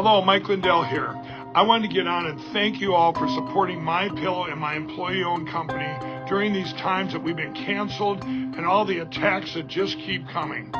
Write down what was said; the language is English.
Hello, Mike Lindell here. I wanted to get on and thank you all for supporting MyPillow and my employee-owned company during these times that we've been canceled and all the attacks that just keep coming.